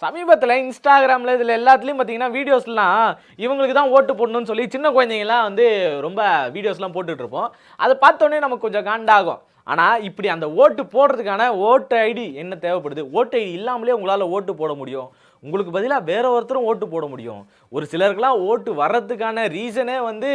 சமீபத்தில் இன்ஸ்டாகிராமில் இதில் எல்லாத்துலேயும் பார்த்தீங்கன்னா வீடியோஸ்லாம் இவங்களுக்கு தான் ஓட்டு போடணும்னு சொல்லி சின்ன குழந்தைங்கலாம் வந்து ரொம்ப வீடியோஸ்லாம் போட்டுட்ருப்போம். அதை பார்த்தோன்னே நமக்கு கொஞ்சம் காண்டாகும். ஆனால் இப்படி அந்த ஓட்டு போடுறதுக்கான ஓட்டு ஐடி என்ன தேவைப்படுது? ஓட்டு ஐடி இல்லாமலே உங்களால் ஓட்டு போட முடியும். உங்களுக்கு பதிலாக வேற ஒருத்தரும் ஓட்டு போட முடியும். ஒரு சிலருக்குலாம் ஓட்டு வர்றதுக்கான ரீசனே வந்து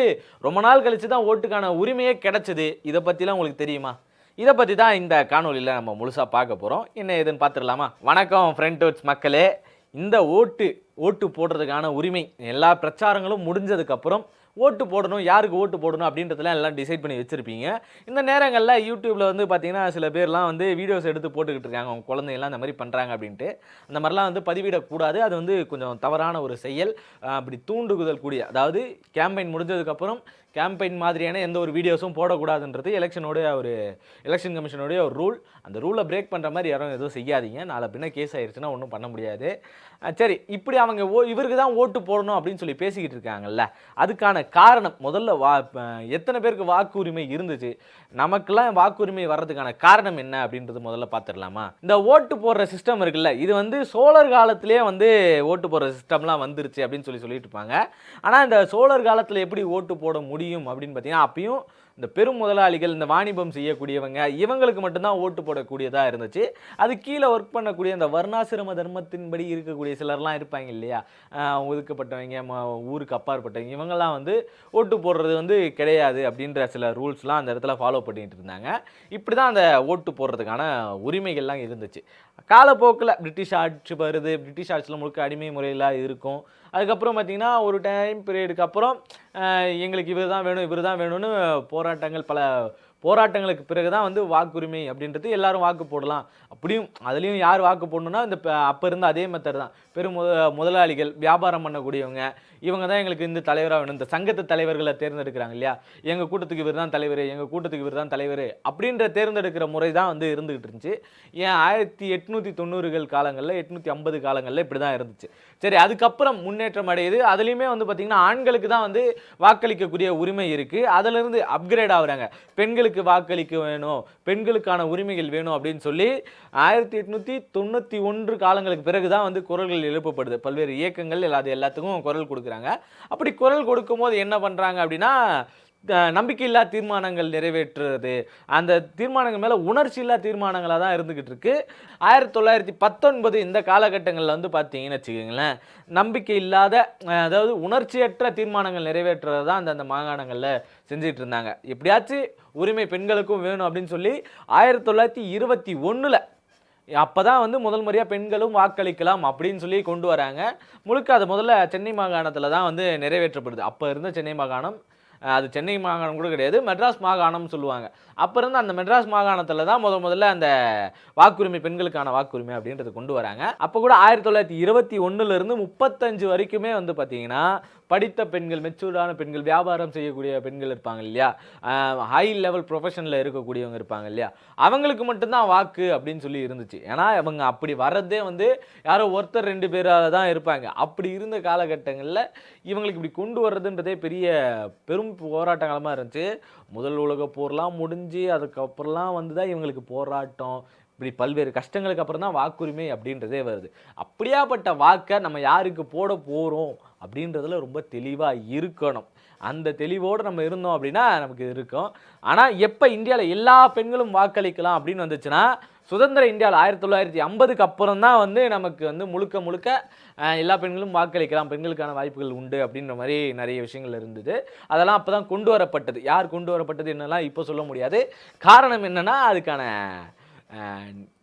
ரொம்ப நாள் கழித்து தான் ஓட்டுக்கான உரிமையே கிடைச்சது. இதை பற்றிலாம் உங்களுக்கு தெரியுமா? இதை பற்றி தான் இந்த காணொலியில் நம்ம முழுசாக பார்க்க போகிறோம். என்ன ஏதுன்னு பார்த்துடலாமா? வணக்கம் ஃப்ரெண்ட்ஸ் மக்களே. இந்த ஓட்டு போடுறதுக்கான உரிமை எல்லா பிரச்சாரங்களும் முடிஞ்சதுக்கப்புறம் ஓட்டு போடணும், யாருக்கு ஓட்டு போடணும் அப்படின்றதுலாம் எல்லாம் டிசைட் பண்ணி வச்சுருப்பீங்க. இந்த நேரங்களில் யூடியூப்பில் வந்து பார்த்தீங்கன்னா சில பேர்லாம் வந்து வீடியோஸ் எடுத்து போட்டுக்கிட்டு இருக்காங்க, அவங்க குழந்தைங்கலாம் இந்த மாதிரி பண்ணுறாங்க அப்படின்ட்டு. அந்த மாதிரிலாம் வந்து பதிவிடக்கூடாது. அது வந்து கொஞ்சம் தவறான ஒரு செயல். அப்படி தூண்டுகுதல் கூடிய, அதாவது கேம்பெயின் முடிஞ்சதுக்கப்புறம் கேம்பெயின் மாதிரியான எந்த ஒரு வீடியோஸும் போடக்கூடாதுன்றது எலெக்ஷன் கமிஷனுடைய ஒரு ரூல். அந்த ரூலை பிரேக் பண்ணுற மாதிரி யாரும் எதுவும் செய்யாதீங்க. நாளை பின்ன கேஸ் ஆயிடுச்சுன்னா ஒன்றும் பண்ண முடியாது. சரி, இப்படி அவங்க இவருக்கு தான் ஓட்டு போடணும் அப்படின்னு சொல்லி பேசிக்கிட்டு இருக்காங்கல்ல, அதுக்கான காரணம் முதல்ல எத்தனை பேருக்கு வாக்குரிமை இருந்துச்சு, நமக்கெல்லாம் வாக்குரிமை வர்றதுக்கான காரணம் என்ன அப்படின்றது முதல்ல பார்த்துடலாமா? இந்த ஓட்டு போடுற சிஸ்டம் இருக்குல்ல, இது வந்து சோழர் காலத்திலே வந்து ஓட்டு போடுற சிஸ்டம்லாம் வந்துருச்சு அப்படின்னு சொல்லிட்டு இருப்பாங்க. ஆனால் இந்த சோழர் காலத்தில் எப்படி ஓட்டு போட முடியும் அப்படின்னு பார்த்தீங்கன்னா, அப்பயும் இந்த பெரும் முதலாளிகள், இந்த வாணிபம் செய்யக்கூடியவங்க, இவங்களுக்கு மட்டும்தான் ஓட்டு போடக்கூடியதாக இருந்துச்சு. அது கீழே ஒர்க் பண்ணக்கூடிய இந்த வர்ணாசிரம தர்மத்தின்படி இருக்கக்கூடிய சிலர்லாம் இருப்பாங்க இல்லையா, ஒதுக்கப்பட்டவங்க, ஊருக்கு அப்பாற்பட்டவங்க, இவங்கெல்லாம் வந்து ஓட்டு போடுறது வந்து கிடையாது அப்படின்ற சில ரூல்ஸ்லாம் அந்த இடத்துல ஃபாலோ பண்ணிட்டு இருந்தாங்க. இப்படி தான் அந்த ஓட்டு போடுறதுக்கான உரிமைகள்லாம் இருந்துச்சு. காலப்போக்கில் பிரிட்டிஷ் ஆட்சி வருது. பிரிட்டிஷ் ஆட்சியில் முழுக்க அடிமை முறையெல்லாம் இருக்கும். அதுக்கப்புறம் பார்த்திங்கன்னா ஒரு டைம் பீரியடுக்கு அப்புறம் எங்களுக்கு இவர் தான் வேணும்னு பல போராட்டங்களுக்கு பிறகு தான் வந்து வாக்குரிமை அப்படின்றது எல்லாரும் வாக்கு போடலாம். அப்படியும் அதுலேயும் யார் வாக்கு போடணுன்னா இந்த அப்போ இருந்த அதே மெத்தட் தான். முதலாளிகள், வியாபாரம் பண்ணக்கூடியவங்க, இவங்க தான் எங்களுக்கு இந்த தலைவராக வேணும். இந்த சங்கத்து தலைவர்களை தேர்ந்தெடுக்கிறாங்க இல்லையா, எங்கள் கூட்டத்துக்கு இவர் தான் தலைவர் அப்படின்ற தேர்ந்தெடுக்கிற முறை தான் வந்து இருந்துகிட்டு இருந்துச்சு. ஏன் 1890 காலங்களில் 850 காலங்களில் இப்படி தான் இருந்துச்சு. சரி, அதுக்கப்புறம் முன்னேற்றம் அடையுது. அதுலேயுமே வந்து பார்த்திங்கன்னா ஆண்களுக்கு தான் வந்து வாக்களிக்கக்கூடிய உரிமை இருக்குது. அதிலிருந்து அப்கிரேட் ஆகுறாங்க. பெண்களுக்கு வாக்களிக்க வேணும், பெண்களுக்கான உரிமைகள் வேணும் அப்படின்னு சொல்லி 1891 காலங்களுக்கு பிறகுதான் வந்து குரல்கள் எழுப்பப்படுது. பல்வேறு இயக்கங்கள் எல்லாத்துக்கும் குரல் கொடுக்குறாங்க. அப்படி குரல் கொடுக்கும் போது என்ன பண்றாங்க அப்படின்னா, நம்பிக்கையில்லா தீர்மானங்கள் நிறைவேற்றுறது, அந்த தீர்மானங்கள் மேலே உணர்ச்சியில்லா தீர்மானங்களாக தான் இருந்துகிட்டு இருக்கு. 1919 இந்த காலகட்டங்களில் வந்து பார்த்தீங்கன்னு வச்சுக்கோங்களேன், நம்பிக்கை இல்லாத, அதாவது உணர்ச்சியற்ற தீர்மானங்கள் நிறைவேற்றுறது தான் அந்த மாகாணங்களில் செஞ்சிட்டு இருந்தாங்க. எப்படியாச்சும் உரிமை பெண்களுக்கும் வேணும் அப்படின்னு சொல்லி 1921 அப்போ தான் வந்து முதல் முறையாக பெண்களும் வாக்களிக்கலாம் அப்படின்னு சொல்லி கொண்டு வராங்க. முழுக்க அது முதல்ல சென்னை மாகாணத்தில் தான் வந்து நிறைவேற்றப்படுது. அப்போ இருந்த சென்னை மாகாணம், அது சென்னை மாகாணம் கூட கிடையாது, மெட்ராஸ் மாகாணம்னு சொல்லுவாங்க. அப்போ இருந்து அந்த மெட்ராஸ் மாகாணத்தில் தான் முதல்ல அந்த வாக்குரிமை, பெண்களுக்கான வாக்குரிமை அப்படின்றது கொண்டு வராங்க. அப்போ கூட 1921 35 வரைக்குமே வந்து பார்த்தீங்கன்னா படித்த பெண்கள், மெச்சூர்டான பெண்கள், வியாபாரம் செய்யக்கூடிய பெண்கள் இருப்பாங்க இல்லையா, ஹை லெவல் ப்ரொஃபஷனில் இருக்கக்கூடியவங்க இருப்பாங்க இல்லையா, அவங்களுக்கு மட்டும்தான் வாக்கு அப்படின்னு சொல்லி இருந்துச்சு. ஏன்னா அவங்க அப்படி வர்றதே வந்து யாரோ ஒருத்தர் 2 பேராக தான் இருப்பாங்க. அப்படி இருந்த காலகட்டங்களில் இவங்களுக்கு இப்படி கொண்டு வர்றதுன்றதே பெரும் போராட்டங்களமாக இருந்துச்சு. முதல் உலக போர்லாம் முடிஞ்சு அதுக்கப்புறம்லாம் வந்து தான் இவங்களுக்கு போராட்டம், இப்படி பல்வேறு கஷ்டங்களுக்கு அப்புறம் தான் வாக்குரிமை அப்படின்றதே வருது. அப்படியாப்பட்ட வாக்கை நம்ம யாருக்கு போட போகிறோம் அப்படின்றதுல ரொம்ப தெளிவாக இருக்கணும். அந்த தெளிவோடு நம்ம இருந்தோம் அப்படின்னா நமக்கு இருக்கும். ஆனால் எப்போ இந்தியாவில் எல்லா பெண்களும் வாக்களிக்கலாம் அப்படின்னு வந்துச்சுன்னா, சுதந்திர இந்தியாவில் 1950க்கு அப்புறம் தான் வந்து நமக்கு வந்து முழுக்க எல்லா பெண்களும் வாக்களிக்கலாம், பெண்களுக்கான வாய்ப்புகள் உண்டு அப்படின்ற மாதிரி நிறைய விஷயங்கள் இருந்தது. அதெல்லாம் அப்போ தான் கொண்டு வரப்பட்டது. யார் கொண்டு வரப்பட்டது என்னெல்லாம் இப்போ சொல்ல முடியாது. காரணம் என்னென்னா அதுக்கான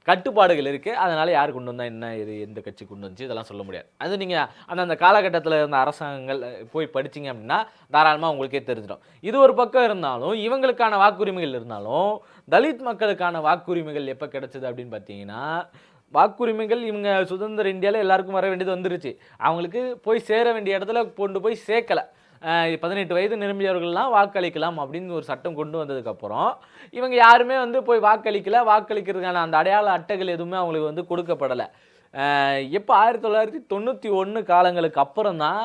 கட்டுப்பாடுகள் இருக்குது. அதனால் யார் கொண்டு வந்தால் என்ன, இது எந்த கட்சி கொண்டு வந்துச்சு, இதெல்லாம் சொல்ல முடியாது. அது நீங்கள் அந்த காலகட்டத்தில் இருந்த அரசாங்கங்கள் போய் படிச்சிங்க அப்படின்னா தாராளமாக உங்களுக்கே தெரிஞ்சிடும். இது ஒரு பக்கம் இருந்தாலும், இவங்களுக்கான வாக்குரிமைகள் இருந்தாலும், தலித் மக்களுக்கான வாக்குரிமைகள் எப்போ கிடைச்சது அப்படின்னு பார்த்தீங்கன்னா, வாக்குரிமைகள் இவங்க சுதந்திர இந்தியாவில் எல்லாருக்கும் வர வேண்டியது வந்துருச்சு. அவங்களுக்கு போய் சேர வேண்டிய இடத்துல கொண்டு போய் சேர்க்கலை. 18 வயது நிரம்பியவர்கள்லாம் வாக்களிக்கலாம் அப்படின்னு ஒரு சட்டம் கொண்டு வந்ததுக்கப்புறம் இவங்க யாருமே வந்து போய் வாக்களிக்கிறதுக்கான அந்த அடையாள அட்டைகள் எதுவுமே அவங்களுக்கு வந்து கொடுக்கப்படலை. எப்போ 1991 காலங்களுக்கு அப்புறம் தான்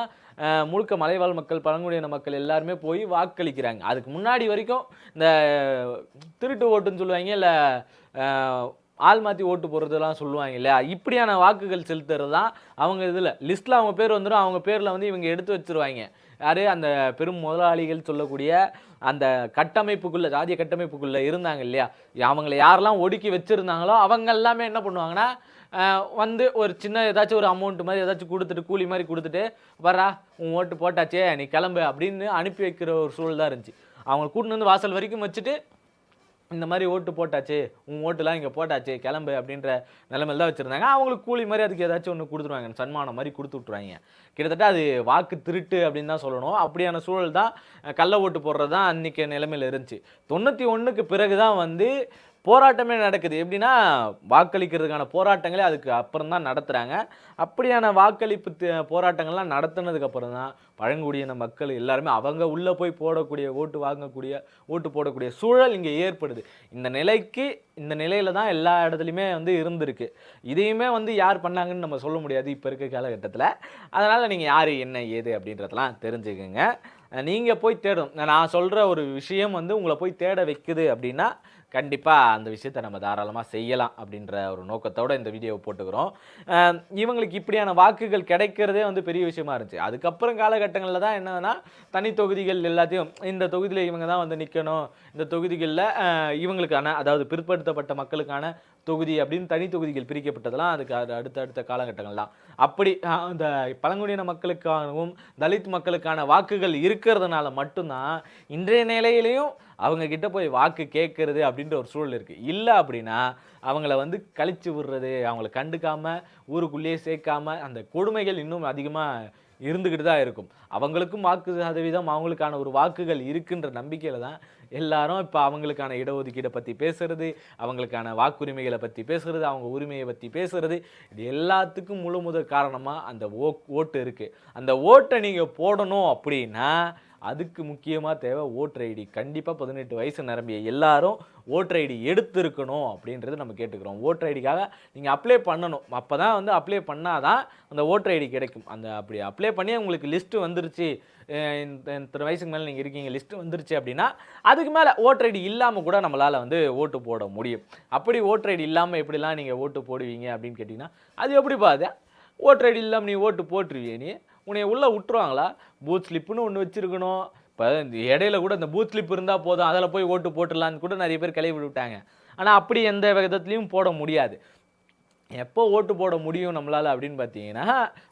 முழுக்க மலைவாழ் மக்கள், பழங்குடியின மக்கள் எல்லாருமே போய் வாக்களிக்கிறாங்க. அதுக்கு முன்னாடி வரைக்கும் இந்த திருட்டு ஓட்டுன்னு சொல்லுவாங்க, இல்லை ஆள் மாற்றி ஓட்டு போடுறதுலாம் சொல்லுவாங்க இல்லையா, இப்படியான வாக்குகள் செலுத்துறது தான் அவங்க இதில் லிஸ்ட்டில் அவங்க பேர் வந்துடும். அவங்க பேரில் வந்து இவங்க எடுத்து வச்சுருவாங்க. யார் அந்த பெரும் முதலாளிகள் சொல்லக்கூடிய அந்த கட்டமைப்புக்குள்ளே, ஜாதிய கட்டமைப்புக்குள்ளே இருந்தாங்க இல்லையா, அவங்கள யாரெல்லாம் ஒடுக்கி வச்சுருந்தாங்களோ அவங்க எல்லாமே என்ன பண்ணுவாங்கன்னா வந்து ஒரு சின்ன ஏதாச்சும் ஒரு அமௌண்ட் மாதிரி ஏதாச்சும் கொடுத்துட்டு, கூலி மாதிரி கொடுத்துட்டு, வரா உன் ஓட்டு போட்டாச்சே நீ கிளம்பு அப்படின்னு அனுப்பி வைக்கிற ஒரு சூழல் தான் இருந்துச்சு. அவங்க கூட்டின்னு வந்து வாசல் வரைக்கும் வச்சுட்டு, இந்த மாதிரி ஓட்டு போட்டாச்சு, உன் ஓட்டுலாம் இங்கே போட்டாச்சு கிளம்பு அப்படின்ற நிலைமையில் தான் வச்சுருந்தாங்க. அவங்களுக்கு கூலி மாதிரி அதுக்கு ஏதாச்சும் ஒன்று கொடுத்துருவாங்க, சன்மானம் மாதிரி கொடுத்து விட்ருவாங்க. கிட்டத்தட்ட அது வாக்கு திருட்டு அப்படின்னு தான் சொல்லணும். அப்படியான சூழல் தான் கள்ள ஓட்டு போடுறது தான் அன்றைக்கி நிலைமையில் இருந்துச்சு. 91க்கு பிறகு தான் வந்து போராட்டமே நடக்குது. எப்படின்னா வாக்களிக்கிறதுக்கான போராட்டங்களே அதுக்கு அப்புறம் தான் நடத்துகிறாங்க. அப்படியான வாக்களிப்பு போராட்டங்கள்லாம் நடத்துனதுக்கப்புறம் தான் பழங்குடியின மக்கள் எல்லாருமே அவங்க உள்ளே போய் போடக்கூடிய ஓட்டு போடக்கூடிய சூழல் இங்கே ஏற்படுது. இந்த நிலையில் தான் எல்லா இடத்துலையுமே வந்து இருந்திருக்கு. இதையுமே வந்து யார் பண்ணாங்கன்னு நம்ம சொல்ல முடியாது இப்போ இருக்க காலகட்டத்தில். அதனால் நீங்கள் யார் என்ன ஏது அப்படின்றதெல்லாம் தெரிஞ்சுக்கோங்க. நீங்கள் போய் தேடணும். நான் சொல்கிற ஒரு விஷயம் வந்து உங்களை போய் தேட வைக்குது அப்படின்னா கண்டிப்பாக அந்த விஷயத்தை நம்ம தாராளமாக செய்யலாம் அப்படின்ற ஒரு நோக்கத்தோடு இந்த வீடியோவை போட்டுக்கிறோம். இவங்களுக்கு இப்படியான வாக்குகள் கிடைக்கிறதே வந்து பெரிய விஷயமா இருந்துச்சு. அதுக்கப்புறம் காலகட்டங்களில் தான் என்னன்னா தனி தொகுதிகள் எல்லாத்தையும் இந்த தொகுதியில் இவங்க தான் வந்து நிற்கணும், இந்த தொகுதிகளில் இவங்களுக்கான அதாவது பிற்படுத்தப்பட்ட மக்களுக்கான தொகுதி அப்படின்னு தனி தொகுதிகள் பிரிக்கப்பட்டதெல்லாம் அதுக்கு அடுத்த காலகட்டங்கள்லாம். அப்படி அந்த பழங்குடியின மக்களுக்காகவும் தலித் மக்களுக்கான வாக்குகள் இருக்கிறதுனால மட்டும்தான் இன்றைய நிலையிலையும் அவங்க கிட்ட போய் வாக்கு கேட்கறது அப்படின்ற ஒரு சூழல் இருக்குது. இல்லை அப்படின்னா அவங்கள வந்து கழிச்சு விடுறது, அவங்கள கண்டுக்காமல் ஊருக்குள்ளேயே சேர்க்காம அந்த கொடுமைகள் இன்னும் அதிகமாக இருந்துக்கிட்டு தான் இருக்கும். அவங்களுக்கும் வாக்கு சதவீதம் அவங்களுக்கான ஒரு வாக்குகள் இருக்குன்ற நம்பிக்கையில் தான் எல்லாரும் இப்போ அவங்களுக்கான இடஒதுக்கீடை பற்றி பேசுறது, அவங்களுக்கான வாக்குரிமைகளை பற்றி பேசுறது, அவங்க உரிமையை பற்றி பேசுறது, இது எல்லாத்துக்கும் முழு முதல் காரணமாக அந்த ஓட்டு இருக்குது. அந்த ஓட்டை நீங்கள் போடணும் அப்படின்னா அதுக்கு முக்கியமாக தேவை ஓட்டர் ஐடி. கண்டிப்பாக 18 வயசு நிரம்பிய எல்லாரும் ஓட்டர் ஐடி எடுத்துருக்கணும் அப்படின்றது நம்ம கேட்டுக்கிறோம். ஓட்டர் ஐடிக்காக நீங்கள் அப்ளை பண்ணணும். அப்போ தான் வந்து அப்ளை பண்ணால் தான் அந்த ஓட்டர் ஐடி கிடைக்கும். அப்படி அப்ளை பண்ணி உங்களுக்கு லிஸ்ட்டு வந்துருச்சு, இத்தனை வயசுக்கு மேலே நீங்கள் இருக்கீங்க, லிஸ்ட்டு வந்துருச்சு அப்படின்னா அதுக்கு மேலே ஓட்டர் ஐடி இல்லாமல் கூட நம்மளால் வந்து ஓட்டு போட முடியும். அப்படி ஓட்டர் ஐடி இல்லாமல் எப்படிலாம் நீங்கள் ஓட்டு போடுவீங்க அப்படின்னு கேட்டிங்கன்னா அது எப்படி பாது ஓட்டர் ஐடி இல்லாமல் நீ ஓட்டு போட்டுருவியே, நீ உன்னை உள்ளே விட்டுருவாங்களா? பூத் ஸ்லிப்புன்னு ஒன்று வச்சுருக்கணும். இப்போ இடையில கூட இந்த பூத் ஸ்லிப் இருந்தால் போதும், அதில் போய் ஓட்டு போட்டுடலான்னு கூட நிறைய பேர் கிளம்பி விட்டாங்க. ஆனால் அப்படி எந்த விதத்துலையும் போட முடியாது. எப்போ ஓட்டு போட முடியும் நம்மளால் அப்படின்னு பார்த்தீங்கன்னா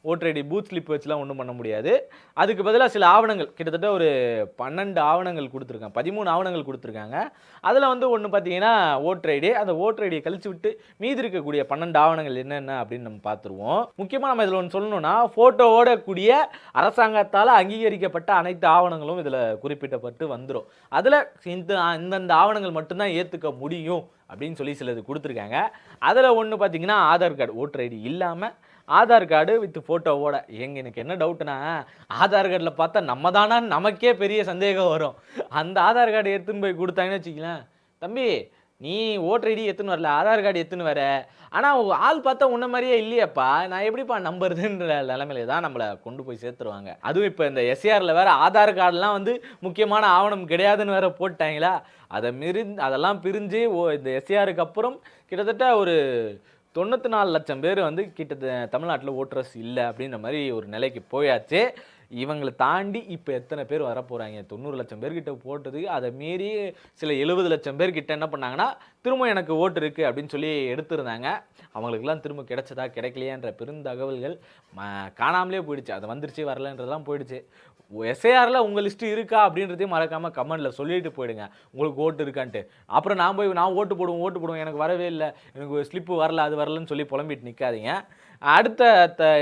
ஓட்டர் ஐடி பூத் ஸ்லிப் வச்சுலாம் ஒன்றும் பண்ண முடியாது. அதுக்கு பதிலாக சில ஆவணங்கள், கிட்டத்தட்ட ஒரு 12 ஆவணங்கள் கொடுத்துருக்காங்க, 13 ஆவணங்கள் கொடுத்துருக்காங்க. அதில் வந்து ஒன்று பார்த்தீங்கன்னா ஓட்டர் ஐடி. அந்த ஓட்டர் ஐடியை கழிச்சு விட்டு மீதி இருக்கக்கூடிய 12 ஆவணங்கள் என்னென்ன அப்படின்னு நம்ம பார்த்துருவோம். முக்கியமாக நம்ம இதில் ஒன்று சொல்லணும்னா ஃபோட்டோவோட கூடிய அரசாங்கத்தால் அங்கீகரிக்கப்பட்ட அனைத்து ஆவணங்களும் இதில் குறிப்பிட்டப்பட்டு வந்துடும். அதில் இந்தந்த ஆவணங்கள் மட்டும்தான் ஏற்றுக்க முடியும் அப்படின்னு சொல்லி சிலது கொடுத்துருக்காங்க. அதில் ஒன்று பார்த்தீங்கன்னா ஆதார் கார்டு. ஓட்டர் ஐடி இல்லாமல் ஆதார் கார்டு வித் ஃபோட்டோவோட. எனக்கு என்ன டவுட்னா ஆதார் கார்டில் பார்த்தா நம்ம தானா நமக்கே பெரிய சந்தேகம் வரும். அந்த ஆதார் கார்டு எடுத்துன்னு போய் கொடுத்தாங்கன்னு வச்சுக்கலாம், தம்பி நீ ஓட்டர் ஐடி எடுத்துன்னு வரல, ஆதார் கார்டு எடுத்துன்னு வர, ஆனால் ஆள் பார்த்தா உன்ன மாதிரியே இல்லையப்பா, நான் எப்படிப்பா நம்புறதுன்ற நிலைமையில தான் நம்மளை கொண்டு போய் சேர்த்துருவாங்க. அதுவும் இப்போ இந்த எஸ்ஏஆரில் வேறு ஆதார் கார்டெலாம் வந்து முக்கியமான ஆவணம் கிடையாதுன்னு வேறு போட்டாங்களா, அதெல்லாம் பிரிஞ்சு இந்த எஸ்ஏஆருக்கு அப்புறம் கிட்டத்தட்ட ஒரு 94 லட்சம் பேர் வந்து தமிழ்நாட்டில் ஓட்டர்ஸ் இல்லை அப்படின்ற மாதிரி ஒரு நிலைக்கு போயாச்சு. இவங்களை தாண்டி இப்போ எத்தனை பேர் வரப்போகிறாங்க? 90 லட்சம் பேர்கிட்ட போட்டது, அதை மீறி சில 70 லட்சம் பேர்கிட்ட என்ன பண்ணாங்கன்னா திரும்ப எனக்கு ஓட்டு இருக்குது அப்படின்னு சொல்லி எடுத்துருந்தாங்க. அவங்களுக்குலாம் திரும்ப கிடைச்சதா கிடைக்கலையான்ற பெருந்தகவல்கள் காணாமலே போயிடுச்சு. அது வந்துருச்சு வரலன்றதெல்லாம் போயிடுச்சு. எஸ்ஐஆரில் உங்கள் லிஸ்ட்டு இருக்கா அப்படின்றதையும் மறக்காமல் கமெண்டில் சொல்லிட்டு போயிடுங்க, உங்களுக்கு ஓட்டு இருக்கான்ட்டு. அப்புறம் நான் ஓட்டு போடுவேன் எனக்கு வரவே இல்லை, எனக்கு ஸ்லிப்பு வரல, அது வரலன்னு சொல்லி புலம்பிட்டு நிற்காதீங்க. அடுத்த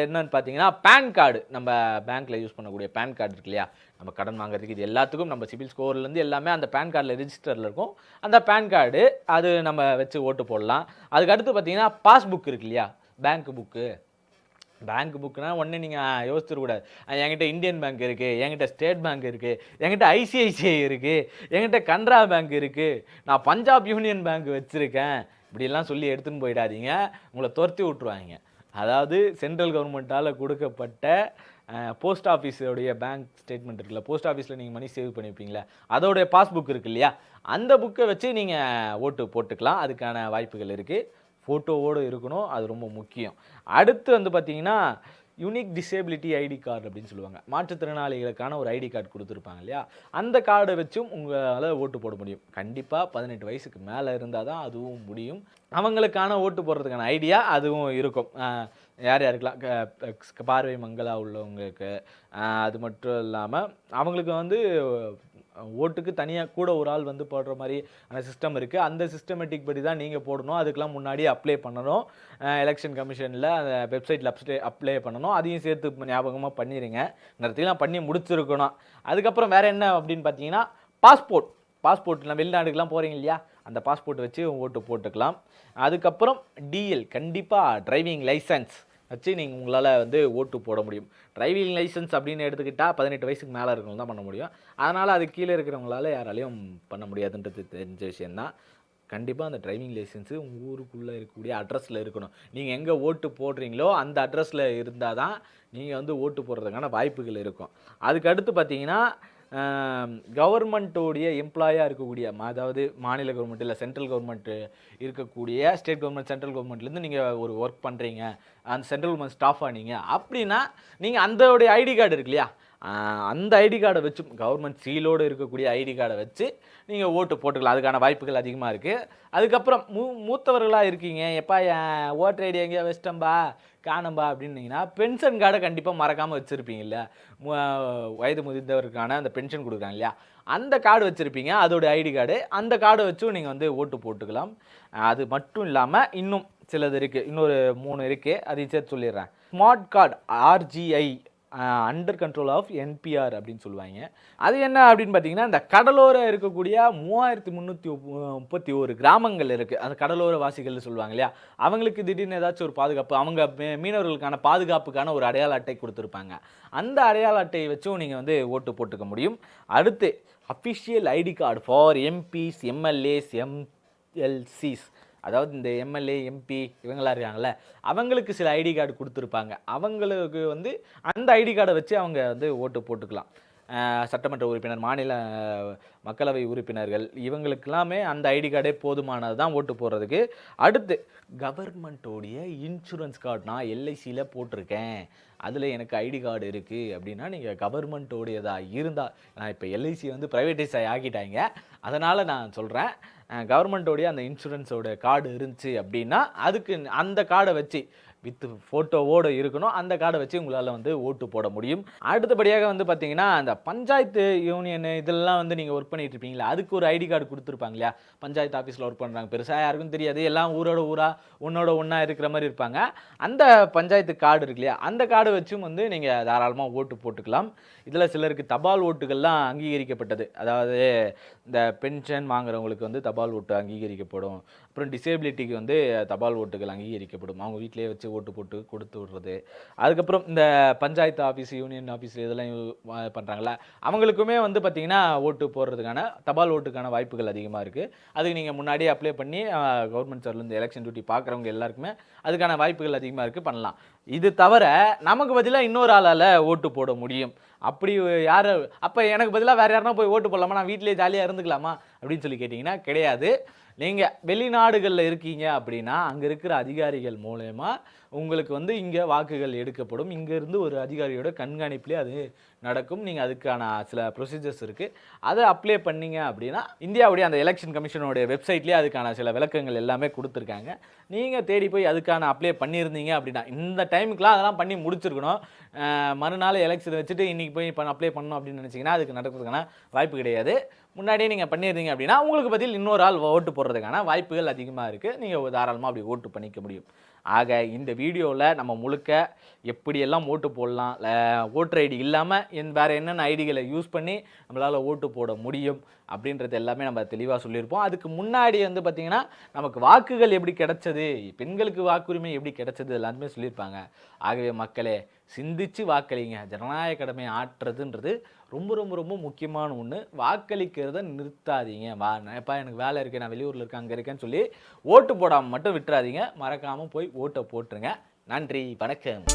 என்னன்னு பார்த்தீங்கன்னா பேன் கார்டு. நம்ம பேங்க்கில் யூஸ் பண்ணக்கூடிய பேன் கார்டு இருக்கு இல்லையா, நம்ம கடன் வாங்குறதுக்கு இது எல்லாத்துக்கும் நம்ம சிபில் ஸ்கோர்லேருந்து எல்லாமே அந்த பேன் கார்டில் ரிஜிஸ்டரில் இருக்கும். அந்த பேன் கார்டு அது நம்ம வச்சு ஓட்டு போடலாம். அதுக்கு அடுத்து பார்த்தீங்கன்னா பாஸ்புக் இருக்கு இல்லையா, பேங்க் புக்குனா உடனே நீங்கள் யோசிச்சிடக்கூடாது, என்கிட்ட இந்தியன் பேங்க் இருக்குது, என்கிட்ட ஸ்டேட் பேங்க் இருக்குது, என்கிட்ட ஐசிஐசிஐ இருக்குது, என்கிட்ட கனரா பேங்க் இருக்குது, நான் பஞ்சாப் யூனியன் பேங்க் வச்சுருக்கேன், இப்படிலாம் சொல்லி எடுத்துன்னு போயிடாதீங்க, உங்களை துரத்தி விட்ருவாங்க. அதாவது சென்ட்ரல் கவர்மெண்ட்டால் கொடுக்கப்பட்ட போஸ்ட் ஆஃபீஸோடைய பேங்க் ஸ்டேட்மெண்ட் இருக்குல்ல, போஸ்ட் ஆஃபீஸில் நீங்கள் மணி சேவ் பண்ணியிருப்பீங்களா, அதோடைய பாஸ்புக் இருக்கு இல்லையா, அந்த புக்கை வச்சு நீங்கள் ஓட்டு போட்டுக்கலாம். அதுக்கான வாய்ப்புகள் இருக்குது. ஃபோட்டோவோடு இருக்கணும், அது ரொம்ப முக்கியம். அடுத்து வந்து பார்த்தீங்கன்னா யூனிக் டிசேபிலிட்டி ஐடி கார்டு அப்படின்னு சொல்லுவாங்க. மாற்றுத்திறனாளிகளுக்கான ஒரு ஐடி கார்டு கொடுத்துருப்பாங்க இல்லையா, அந்த கார்டை வச்சும் உங்களால் ஓட்டு போட முடியும். கண்டிப்பாக 18 வயசுக்கு மேலே இருந்தால் தான் அதுவும் முடியும். அவங்களுக்கான ஓட்டு போடுறதுக்கான ஐடியா அதுவும் இருக்கும். யார் யாருக்கெல்லாம் பார்வை மங்கலா உள்ளவங்களுக்கு, அது மட்டும் இல்லாமல் அவங்களுக்கு வந்து ஓட்டுக்கு தனியாக கூட ஒரு ஆள் வந்து போடுற மாதிரி அந்த சிஸ்டம் இருக்குது. அந்த சிஸ்டமேட்டிக் படி தான் நீங்கள் போடணும். அதுக்கெலாம் முன்னாடி அப்ளை பண்ணணும். எலெக்ஷன் கமிஷனில் அந்த வெப்சைட்டில் அப்ளை பண்ணணும். அதையும் சேர்த்து ஞாபகமாக பண்ணிடுங்க. நேரத்துலாம் பண்ணி முடிச்சிருக்கணும். அதுக்கப்புறம் வேறு என்ன அப்படின்னு பார்த்தீங்கன்னா பாஸ்போர்ட்லாம் வெளிநாடுக்கெலாம் போகிறீங்க இல்லையா, அந்த பாஸ்போர்ட் வச்சு ஓட்டு போட்டுக்கலாம். அதுக்கப்புறம் டிஎல், கண்டிப்பாக டிரைவிங் லைசன்ஸ் வச்சு நீங்கள் உங்களால் வந்து ஓட்டு போட முடியும். டிரைவிங் லைசன்ஸ் அப்படின்னு எடுத்துக்கிட்டால் 18 வயசுக்கு மேலே இருக்கவங்க தான் பண்ண முடியும். அதனால் அது கீழே இருக்கிறவங்களால யாராலையும் பண்ண முடியாதுன்றது தெரிஞ்ச விஷயந்தான். கண்டிப்பாக அந்த டிரைவிங் லைசன்ஸு உங்கள் ஊருக்குள்ளே இருக்கக்கூடிய அட்ரஸில் இருக்கணும். நீங்கள் எங்கே ஓட்டு போடுறீங்களோ அந்த அட்ரஸில் இருந்தால் தான் நீங்கள் வந்து ஓட்டு போடுறதுக்கான வாய்ப்புகள் இருக்கும். அதுக்கு அடுத்து பார்த்தீங்கன்னா கவர்மெண்ட்டோடைய எம்ப்ளாயாக இருக்கக்கூடிய, அதாவது மாநில கவர்மெண்ட் இல்லை சென்ட்ரல் கவர்மெண்ட்டு இருக்கக்கூடிய, ஸ்டேட் கவர்மெண்ட் சென்ட்ரல் கவர்மெண்ட்லேருந்து நீங்கள் ஒரு ஒர்க் பண்ணுறீங்க, அந்த சென்ட்ரல் கவர்மெண்ட் ஸ்டாஃபாக நீங்கள் அப்படின்னா நீங்கள் அந்தோடைய ஐடி கார்டு இருக்கு இல்லையா, அந்த ஐடி கார்டை வச்சு கவர்மெண்ட் சீலோடு இருக்கக்கூடிய ஐடி கார்டை வச்சு நீங்கள் ஓட்டு போட்டுக்கலாம். அதுக்கான வாய்ப்புகள் அதிகமாக இருக்குது. அதுக்கப்புறம் மூத்தவர்களாக இருக்கீங்க, எப்பா என் ஓட்டர் ஐடி எங்கேயா வச்சிட்டம்பா காணம்பா அப்படின்னீங்கன்னா பென்ஷன் கார்டை கண்டிப்பாக மறக்காமல் வச்சுருப்பீங்கல்ல. வயது முதிர்ந்தவருக்கான அந்த பென்ஷன் கொடுக்குறாங்க இல்லையா, அந்த கார்டு வச்சுருப்பீங்க, அதோடைய ஐடி கார்டு. அந்த கார்டை வச்சும் நீங்கள் வந்து ஓட்டு போட்டுக்கலாம். அது மட்டும் இல்லாமல் இன்னும் சிலது இருக்குது, இன்னொரு 3 இருக்குது, அதையும் சேர்த்து சொல்லிடுறேன். Smart card RGI, under control of NPR அப்படின்னு சொல்லுவாங்க. அது என்ன அப்படின்னு பார்த்தீங்கன்னா, இந்த கடலோர இருக்கக்கூடிய 3331 கிராமங்கள் இருக்குது, அந்த கடலோர வாசிகள்னு சொல்லுவாங்க இல்லையா, அவங்களுக்கு திடீர்னு ஏதாச்சும் ஒரு பாதுகாப்பு, அவங்க மீனவர்களுக்கான பாதுகாப்புக்கான ஒரு அடையாள அட்டை கொடுத்துருப்பாங்க. அந்த அடையாள அட்டையை வச்சும் நீங்கள் வந்து ஓட்டு போட்டுக்க முடியும். அடுத்து official ID card for MPs, MLAs, MLCs, அதாவது இந்த MLA MP இவங்களாம் இருக்காங்கல்ல, அவங்களுக்கு சில ஐடி கார்டு கொடுத்துருப்பாங்க. அவங்களுக்கு வந்து அந்த ஐடி கார்டை வச்சு அவங்க வந்து ஓட்டு போட்டுக்கலாம். சட்டமன்ற உறுப்பினர், மாநில மக்களவை உறுப்பினர்கள், இவங்களுக்கெல்லாமே அந்த ஐடி கார்டே போதுமானது தான் ஓட்டு போடுறதுக்கு. அடுத்து கவர்மெண்ட்டோடைய இன்சூரன்ஸ் கார்டு, நான் LICயில் போட்டிருக்கேன், அதில் எனக்கு ஐடி கார்டு இருக்குது அப்படின்னா நீங்கள் கவர்மெண்ட்டோடையதாக இருந்தால், நான் இப்போ LIC வந்து ப்ரைவேட்டைஸ் ஆக்கிட்டாங்க, அதனால் நான் சொல்கிறேன், கவர்மெண்ட்டோடைய அந்த இன்சூரன்ஸோட கார்டு இருந்துச்சு அப்படின்னா அதுக்கு அந்த கார்டை வச்சு வித் ஃபோட்டோவோடு இருக்கணும், அந்த கார்டை வச்சு உங்களால் வந்து ஓட்டு போட முடியும். அடுத்தபடியாக வந்து பார்த்தீங்கன்னா, அந்த பஞ்சாயத்து யூனியன் இதெல்லாம் வந்து நீங்கள் ஒர்க் பண்ணிட்டு இருப்பீங்களா, அதுக்கு ஒரு ஐடி கார்டு கொடுத்துருப்பாங்க இல்லையா. பஞ்சாயத்து ஆஃபீஸில் ஒர்க் பண்ணுறாங்க, பெருசாக யாருக்கும் தெரியாது, எல்லாம் ஊரோட ஒன்றா இருக்கிற மாதிரி இருப்பாங்க. அந்த பஞ்சாயத்து கார்டு இருக்கு இல்லையா, அந்த கார்டு வச்சும் வந்து நீங்கள் தாராளமாக ஓட்டு போட்டுக்கலாம். இதில் சிலருக்கு தபால் ஓட்டுகள்லாம் அங்கீகரிக்கப்பட்டது, அதாவது இந்த பென்ஷன் வாங்குறவங்களுக்கு வந்து தபால் ஓட்டு அங்கீகரிக்கப்படும். அப்புறம் டிசேபிலிட்டிக்கு வந்து தபால் ஓட்டுகள் அங்கீகரிக்கப்படும், அவங்க வீட்டிலேயே வச்சு ஓட்டு போட்டு கொடுத்து விடுறது. அதுக்கப்புறம் இந்த பஞ்சாயத்து ஆஃபீஸ், யூனியன் ஆஃபீஸ் இதெல்லாம் பண்ணுறாங்களா, அவங்களுக்குமே வந்து பார்த்திங்கன்னா ஓட்டு போடுறதுக்கான தபால் ஓட்டுக்கான வாய்ப்புகள் அதிகமாக இருக்குது. அதுக்கு நீங்கள் முன்னாடியே அப்ளை பண்ணி கவர்மெண்ட் சைட்லேருந்து எலெக்ஷன் டியூட்டி பார்க்குறவங்க எல்லாருக்குமே அதுக்கான வாய்ப்புகள் அதிகமாக இருக்குது, பண்ணலாம். இது தவிர நமக்கு பதிலாக இன்னொரு ஆளால் ஓட்டு போட முடியும். அப்படி யார், அப்போ எனக்கு பதிலாக வேறு யாருனா போய் ஓட்டு போடலாமா, நான் வீட்டிலேயே ஜாலியாக இருந்துக்கலாமா அப்படின்னு சொல்லி கேட்டிங்கன்னா கிடையாது. நீங்கள் வெளிநாடுகளில் இருக்கீங்க அப்படின்னா அங்கே இருக்கிற அதிகாரிகள் மூலயமா உங்களுக்கு வந்து இங்கே வாக்குகள் எடுக்கப்படும். இங்கேருந்து ஒரு அதிகாரியோட கண்காணிப்புலேயே அது நடக்கும். நீங்கள் அதுக்கான சில ப்ரொசீஜர்ஸ் இருக்குது, அதை அப்ளை பண்ணிங்க அப்படின்னா இந்தியாவுடைய அந்த எலெக்ஷன் கமிஷனோடைய வெப்சைட்லேயே அதுக்கான சில விளக்கங்கள் எல்லாமே கொடுத்துருக்காங்க. நீங்கள் தேடி போய் அதுக்கான அப்ளை பண்ணியிருந்தீங்க அப்படின்னா, இந்த டைமுக்குலாம் அதெல்லாம் பண்ணி முடிச்சிருக்கணும். மறுநாள் எலெக்ஷன் வச்சுட்டு இன்றைக்கி போய் அப்ளை பண்ணணும் அப்படின்னு நினச்சிங்கன்னா அதுக்கு நடக்கிறதுக்கான வாய்ப்பு கிடையாது. முன்னாடியே நீங்கள் பண்ணியிருந்தீங்க அப்படின்னா உங்களுக்கு பதில் இன்னொரு ஆள் ஓட்டு போடுறதுக்கான வாய்ப்புகள் அதிகமாக இருக்குது. நீங்கள் தாராளமாக அப்படி ஓட்டு பண்ணிக்க முடியும். ஆக இந்த வீடியோவில் நம்ம முழுக்க எப்படியெல்லாம் ஓட்டு போடலாம், ஓட்டர் ஐடி இல்லாமல் வேறு என்னென்ன ஐடிகளை யூஸ் பண்ணி நம்மளால் ஓட்டு போட முடியும் அப்படின்றது எல்லாமே நம்ம தெளிவாக சொல்லியிருப்போம். அதுக்கு முன்னாடி வந்து பார்த்திங்கன்னா நமக்கு வாக்குகள் எப்படி கிடைச்சது, பெண்களுக்கு வாக்குரிமை எப்படி கிடைச்சது எல்லாருமே சொல்லியிருப்பாங்க. ஆகவே மக்களே, சிந்திச்சு வாக்களிங்க. ஜனநாயக கடமையை ஆற்றுறதுன்றது ரொம்ப ரொம்ப ரொம்ப முக்கியமான ஒன்று. வாக்களிக்கிறத நிறுத்தாதீங்க. எப்பா எனக்கு வேலை இருக்குது, நான் வெளியூரில் இருக்கேன், அங்கே இருக்கேன்னு சொல்லி ஓட்டு போடாமல் மட்டும் விட்டுறாதீங்க. மறக்காமல் போய் ஓட்டை போட்டுருங்க. நன்றி, வணக்கம்.